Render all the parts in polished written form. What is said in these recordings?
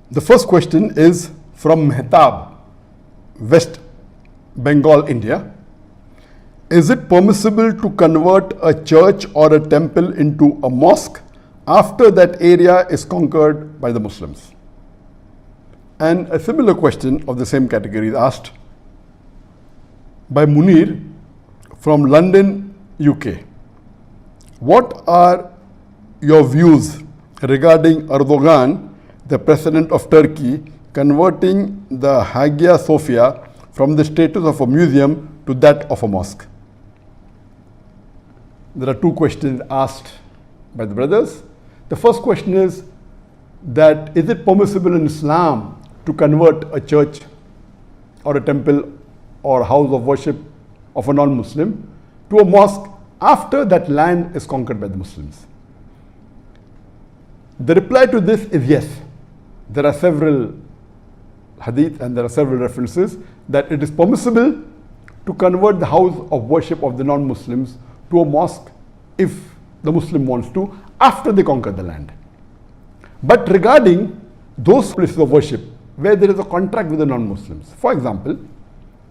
The first question is from Mehtab, West Bengal, India. Is it permissible to convert a church or a temple into a mosque after that area is conquered by the Muslims? And a similar question of the same category is asked by Munir from London, UK. What are your views regarding Erdogan, the president of Turkey, converting the Hagia Sophia from the status of a museum to that of a mosque? There are two questions asked by the brothers. The first question is that is it permissible in Islam to convert a church or a temple or house of worship of a non-Muslim to a mosque after that land is conquered by the Muslims? The reply to this is yes. There are several hadith and there are several references that it is permissible to convert the house of worship of the non-Muslims to a mosque if the Muslim wants to after they conquer the land. But regarding those places of worship where there is a contract with the non-Muslims, for example,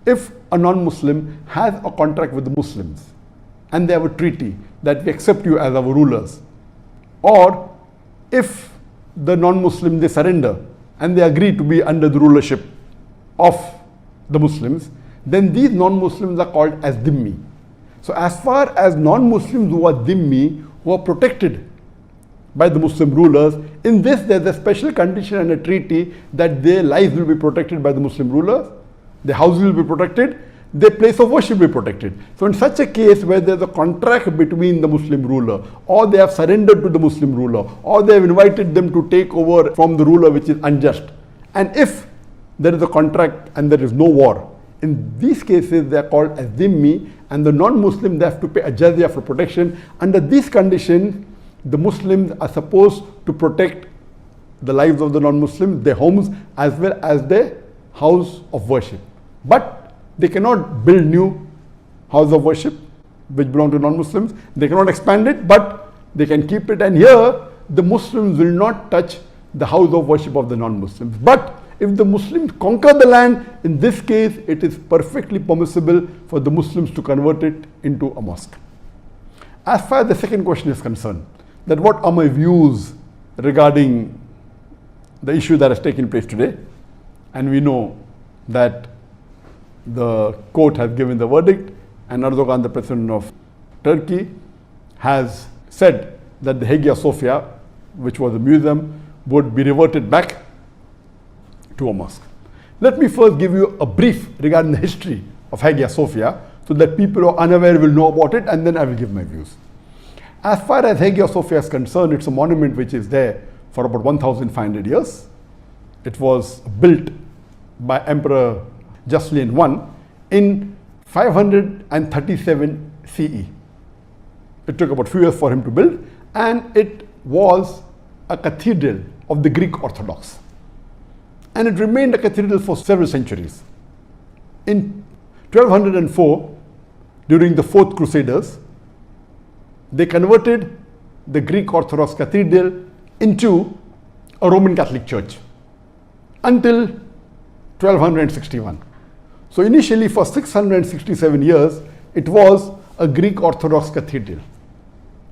if a non-Muslim has a contract with the Muslims and they have a treaty that we accept you as our rulers, or if the non-Muslim they surrender and they agree to be under the rulership of the Muslims, then these non-Muslims are called as dhimmi. So as far as non-Muslims who are dhimmi, who are protected by the Muslim rulers, in this there's a special condition and a treaty that their lives will be protected by the Muslim rulers, their houses will be protected, their place of worship will be protected. So in such a case where there's a contract between the Muslim ruler, or they have surrendered to the Muslim ruler, or they have invited them to take over from the ruler which is unjust, and if there is a contract and there is no war, in these cases they are called as dhimmi, and the non-Muslim they have to pay a jizya for protection. Under these conditions, the Muslims are supposed to protect the lives of the non-Muslims, their homes, as well as their house of worship. But they cannot build new house of worship which belong to non-Muslims. They cannot expand it, but they can keep it. And here, the Muslims will not touch the house of worship of the non-Muslims. But if the Muslims conquer the land, in this case, it is perfectly permissible for the Muslims to convert it into a mosque. As far as the second question is concerned, that what are my views regarding the issue that has taken place today? And we know that the court has given the verdict, and Erdogan, the president of Turkey, has said that the Hagia Sophia, which was a museum, would be reverted back to a mosque. Let me first give you a brief regarding the history of Hagia Sophia so that people who are unaware will know about it, and then I will give my views. As far as Hagia Sophia is concerned, it's a monument which is there for about 1,500 years. It was built by Emperor Justinian I in 537 CE. It took about a few years for him to build, and it was a cathedral of the Greek Orthodox. And it remained a cathedral for several centuries. In 1204, during the Fourth Crusaders, they converted the Greek Orthodox cathedral into a Roman Catholic church until 1261. So initially for 667 years, it was a Greek Orthodox cathedral.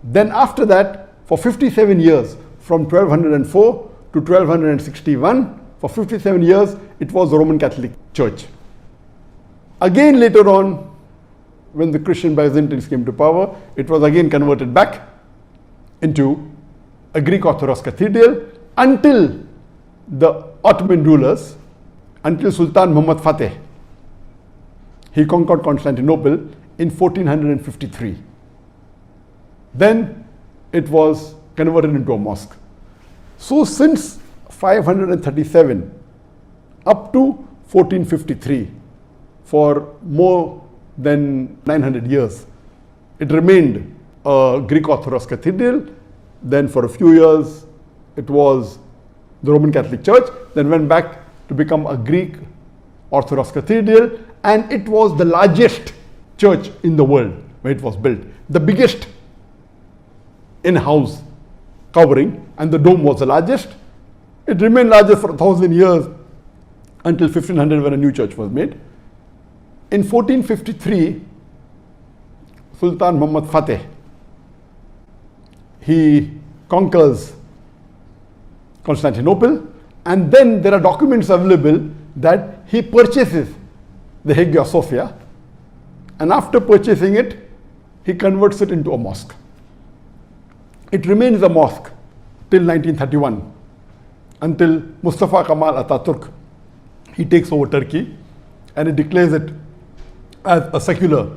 Then after that, for 57 years, from 1204 to 1261, for 57 years, it was a Roman Catholic church. Again later on, when the Christian Byzantines came to power, it was again converted back into a Greek Orthodox cathedral until the Ottoman rulers, until Sultan Muhammad Fateh. He conquered Constantinople in 1453. Then it was converted into a mosque. So since 537 up to 1453, for more than 900 years, it remained a Greek Orthodox cathedral. Then for a few years, it was the Roman Catholic Church, then went back to become a Greek Orthodox cathedral, and it was the largest church in the world where it was built. The biggest in-house covering, and the dome was the largest. It remained larger for 1,000 years until 1500 when a new church was made. In 1453, Sultan Muhammad Fateh, he conquers Constantinople, and then there are documents available that he purchases the Hagia Sophia, and after purchasing it, he converts it into a mosque. It remains a mosque till 1931, until Mustafa Kemal Atatürk, he takes over Turkey and he declares it as a secular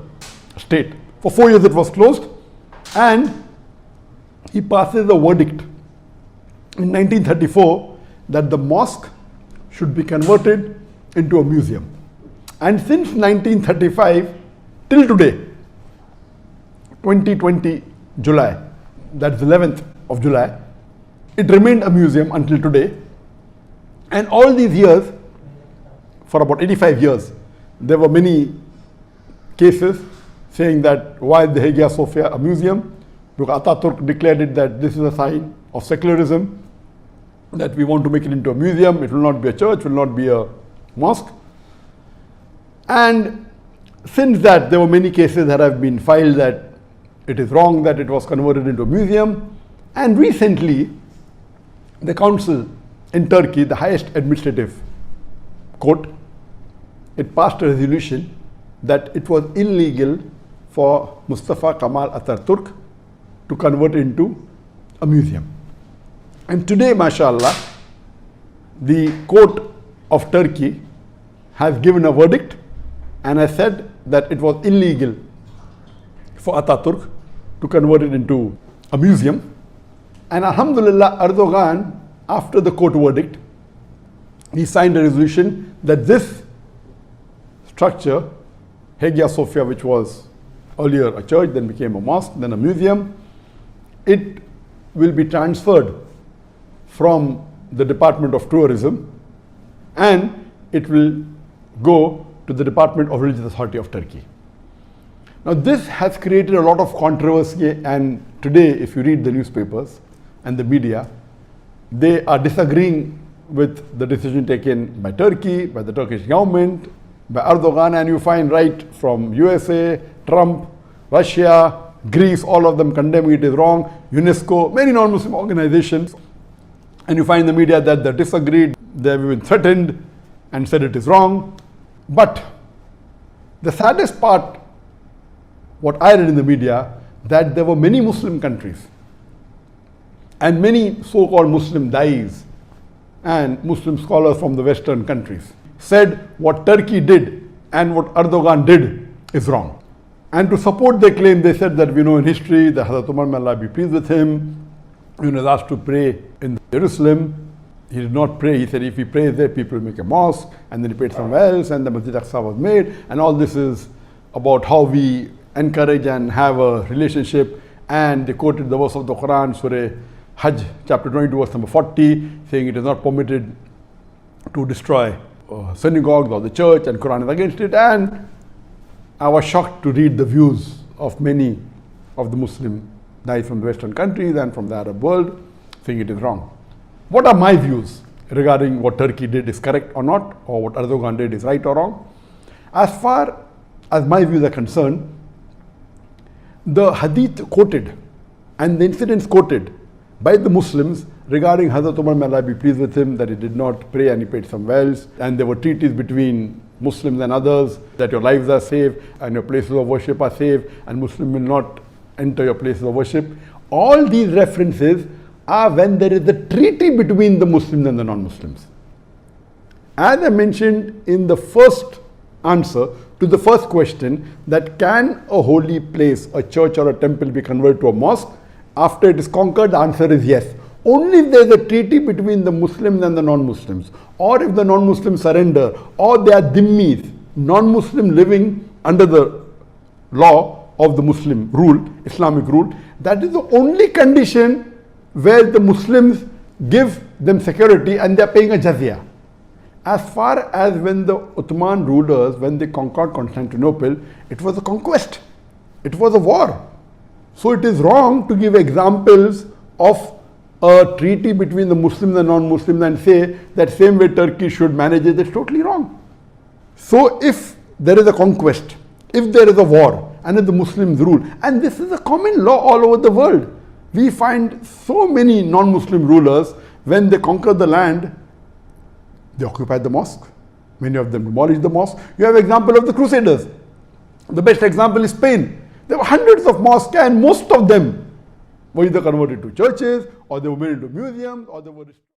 state. For 4 years it was closed, and he passes a verdict in 1934 that the mosque should be converted into a museum. And since 1935 till today, 2020 July, that's 11th of July, it remained a museum until today. And all these years, for about 85 years, there were many cases saying that why the Hagia Sophia a museum? Because Atatürk declared it that this is a sign of secularism, that we want to make it into a museum, it will not be a church, will not be a mosque. And since that, there were many cases that have been filed that it is wrong that it was converted into a museum. And recently, the council in Turkey, the highest administrative court, it passed a resolution that it was illegal for Mustafa Kemal Atatürk to convert into a museum. And today, mashallah, the court of Turkey has given a verdict and has said that it was illegal for Atatürk to convert it into a museum. And Alhamdulillah, Erdogan, after the court verdict, he signed a resolution that this structure, Hagia Sophia, which was earlier a church, then became a mosque, then a museum, it will be transferred from the Department of Tourism, and it will go to the Department of Religious Authority of Turkey. Now this has created a lot of controversy, and today if you read the newspapers and the media, they are disagreeing with the decision taken by Turkey, by the Turkish government, by Erdogan, and you find right from USA, Trump, Russia, Greece, all of them condemning it is wrong, UNESCO, many non-Muslim organizations, and you find the media that they disagreed, they have been threatened and said it is wrong. But the saddest part, what I read in the media, that there were many Muslim countries and many so-called Muslim dais and Muslim scholars from the Western countries said what Turkey did and what Erdogan did is wrong. And to support their claim, they said that we know in history that Hazrat Umar, may Allah be pleased with him, he was asked to pray in Jerusalem. He did not pray. He said if he prays there, people will make a mosque, and then he prayed somewhere else, and the Masjid Aqsa was made. And all this is about how we encourage and have a relationship. And they quoted the verse of the Quran, Surah Hajj, chapter 22, verse number 40, saying it is not permitted to destroy synagogues or the church, and Quran is against it. And I was shocked to read the views of many of the Muslim dais from the Western countries and from the Arab world, saying it is wrong. What are my views regarding what Turkey did is correct or not, or what Erdogan did is right or wrong? As far as my views are concerned, the hadith quoted and the incidents quoted by the Muslims regarding Hazrat Umar, may Allah be pleased with him, that he did not pray and he prayed somewhere else, and there were treaties between Muslims and others that your lives are safe and your places of worship are safe and Muslim will not enter your places of worship. All these references are when there is a treaty between the Muslims and the non-Muslims. As I mentioned in the first answer to the first question, that can a holy place, a church or a temple, be converted to a mosque after it is conquered? The answer is yes. Only if there is a treaty between the Muslims and the non-Muslims, or if the non-Muslims surrender, or they are dhimmis, non-Muslim living under the law of the Muslim rule, Islamic rule, that is the only condition where the Muslims give them security and they are paying a jizya. As far as when the Ottoman rulers, when they conquered Constantinople, it was a conquest, it was a war. So it is wrong to give examples of a treaty between the Muslims and non-Muslims and say that same way Turkey should manage it, that's totally wrong. So if there is a conquest, if there is a war, and if the Muslims rule, and this is a common law all over the world, we find so many non-Muslim rulers, when they conquer the land, they occupy the mosque. Many of them demolish the mosque. You have example of the Crusaders. The best example is Spain. There were hundreds of mosques and most of them were either converted to churches or they were made into museums or they were